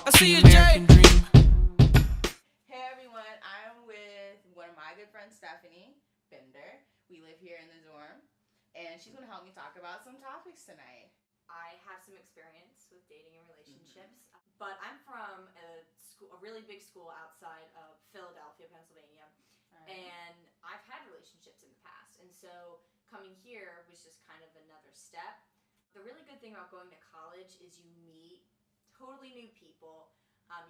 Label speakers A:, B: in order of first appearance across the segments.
A: I see you, Jay.
B: Hey everyone, I'm with one of my good friends, Stephanie Bender. We live here in the dorm, and she's gonna help me talk about some topics tonight.
C: I have some experience with dating and relationships, but I'm from a really big school outside of Philadelphia, Pennsylvania, and I've had relationships in the past, and so coming here was just kind of another step. The really good thing about going to college is you meet totally new people.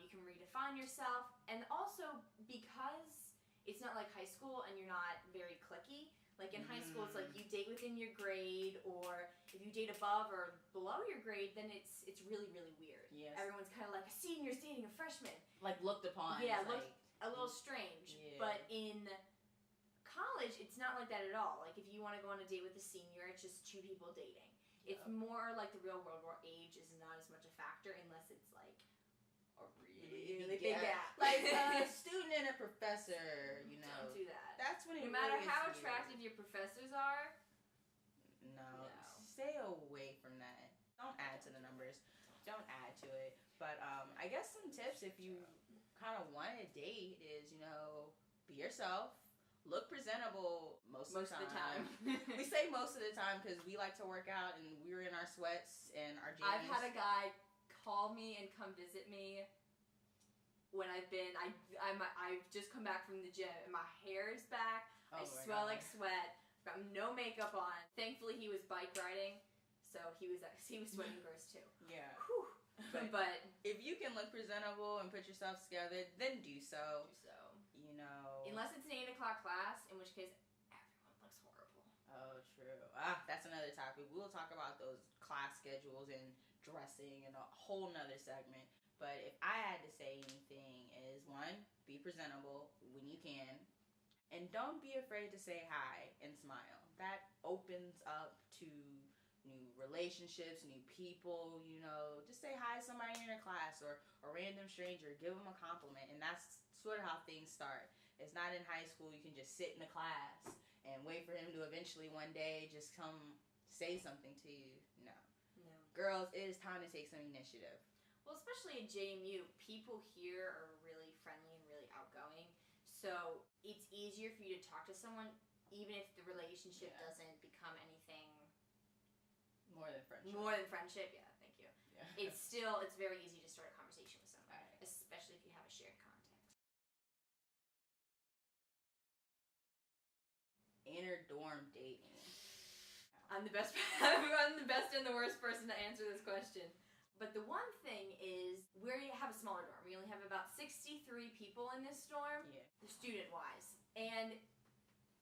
C: You can redefine yourself, and also because it's not like high school and you're not very cliquey. Like in high school, it's like you date within your grade, or if you date above or below your grade, then it's really, really weird.
B: Yes.
C: Everyone's kind of like a senior's dating a freshman.
B: Like looked upon.
C: Yeah,
B: as,
C: looked a little strange.
B: Yeah.
C: But in college, it's not like that at all. Like if you want to go on a date with a senior, it's just two people dating. It's more like the real world where age is not as much a factor unless it's like a really big gap.
B: Like a student and a professor, you know.
C: Don't do that.
B: That's when it
C: No matter
B: really
C: how
B: is
C: attractive your professors are.
B: No, stay away from that. Don't add to the numbers. Don't add to it. But I guess some tips if you kind of want to date is, you know, be yourself. Look presentable most of the time. We say most of the time because we like to work out and we're in our sweats and our jeans.
C: I've had a guy call me and come visit me when I've just come back from the gym and my hair is back. I smell like sweat. Got no makeup on. Thankfully, he was bike riding, so he was sweating gross too.
B: Yeah.
C: Whew. But
B: if you can look presentable and put yourself together, then do so. You know.
C: Unless it's an 8 o'clock class, in which case everyone looks horrible.
B: Oh, true. That's another topic. We'll talk about those class schedules and dressing and a whole nother segment. But if I had to say anything is, one, be presentable when you can. And don't be afraid to say hi and smile. That opens up to new relationships, new people, you know. Just say hi to somebody in your class or a random stranger. Give them a compliment. And that's sort of how things start. It's not in high school you can just sit in the class and wait for him to eventually one day just come say something to you. No. Girls, it is time to take some initiative.
C: Well, especially at JMU, people here are really friendly and really outgoing. So it's easier for you to talk to someone even if the relationship doesn't become anything
B: more than friendship.
C: Yeah, thank you. Yeah. It's very easy to start a conversation with someone, especially if you have a shared context.
B: Inner dorm dating.
C: I'm the best and the worst person to answer this question. But the one thing is, we have a smaller dorm. We only have about 63 people in this dorm, student-wise. And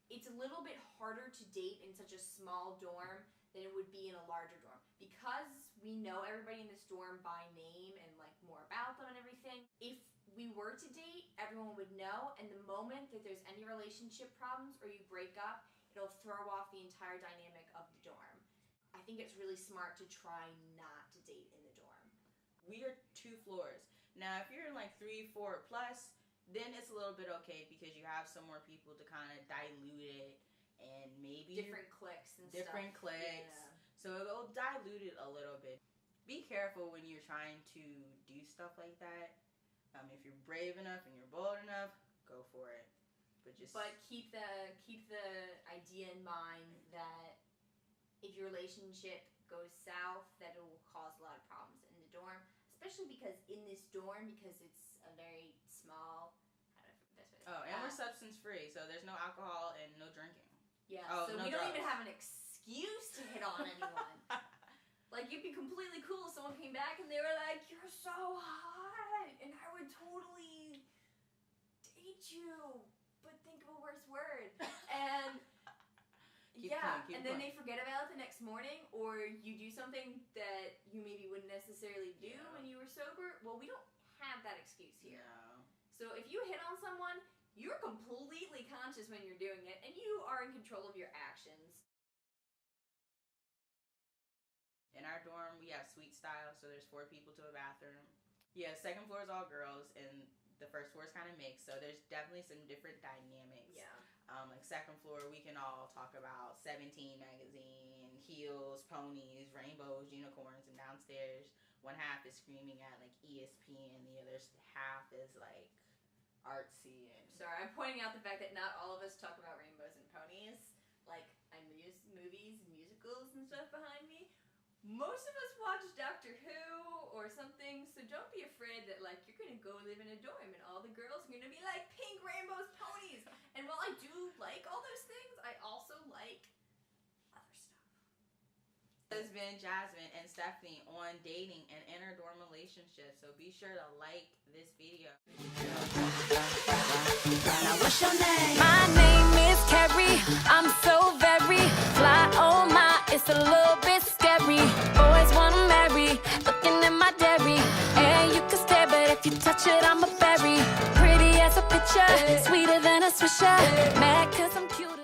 C: it's a little bit harder to date in such a small dorm than it would be in a larger dorm. Because we know everybody in this dorm by name and like more about them and everything, if we were to date, everyone would know. And the moment that there's any relationship problems or you break up, it'll throw off the entire dynamic of the dorm. I think it's really smart to try not to date in the dorm.
B: We are 2 floors. Now, if you're in like 3, 4 plus, then it's a little bit okay because you have some more people to kind of dilute it and maybe
C: different cliques and stuff.
B: Different cliques. Yeah. So it'll dilute it a little bit. Be careful when you're trying to do stuff like that. If you're brave enough and you're bold enough, go for it.
C: But keep the idea in mind that if your relationship goes south, that it will cause a lot of problems in the dorm. Especially because in this dorm, because it's a very small,
B: and we're substance free, so there's no alcohol and no drinking.
C: Yeah, so we don't even have an excuse to hit on anyone. Like, you'd be completely cool if someone came back and they were like, "You're so hot, and I would totally date you, but think of a worse word." And and then they forget about it the next morning, or you do something that you maybe wouldn't necessarily do when you were sober. Well, we don't have that excuse here.
B: No.
C: So if you hit on someone, you're completely conscious when you're doing it, and you are in control of your actions.
B: In our dorm, we have suite style, so there's 4 people to a bathroom. Yeah, second floor is all girls, and the first floor is kind of mixed, so there's definitely some different dynamics.
C: Yeah.
B: Like second floor, we can all talk about 17 magazine, heels, ponies, rainbows, unicorns, and downstairs one half is screaming at like ESPN, the other half is like artsy and.
C: Sorry, I'm pointing out the fact that not all of us talk about rainbows and ponies. Like, I'm used movies and musicals and stuff behind me. Most of us watch Doctor Who or something, so don't be afraid that, like, you're gonna go live in a dorm and all the girls are gonna be like, pink rainbows, ponies! And while I do like all those things, I also like other stuff.
B: This has been Jasmine and Stephanie on dating and interdorm relationships, so be sure to like this video.
A: What's your name? My name is Carrie. I'm so very fly. Oh my, it's a little bit scary. Boys wanna marry, looking at my dairy. And you can stare, but if you touch it, I'm a berry. Pretty as a picture, sweeter than a swisher. Mad 'cause I'm cute.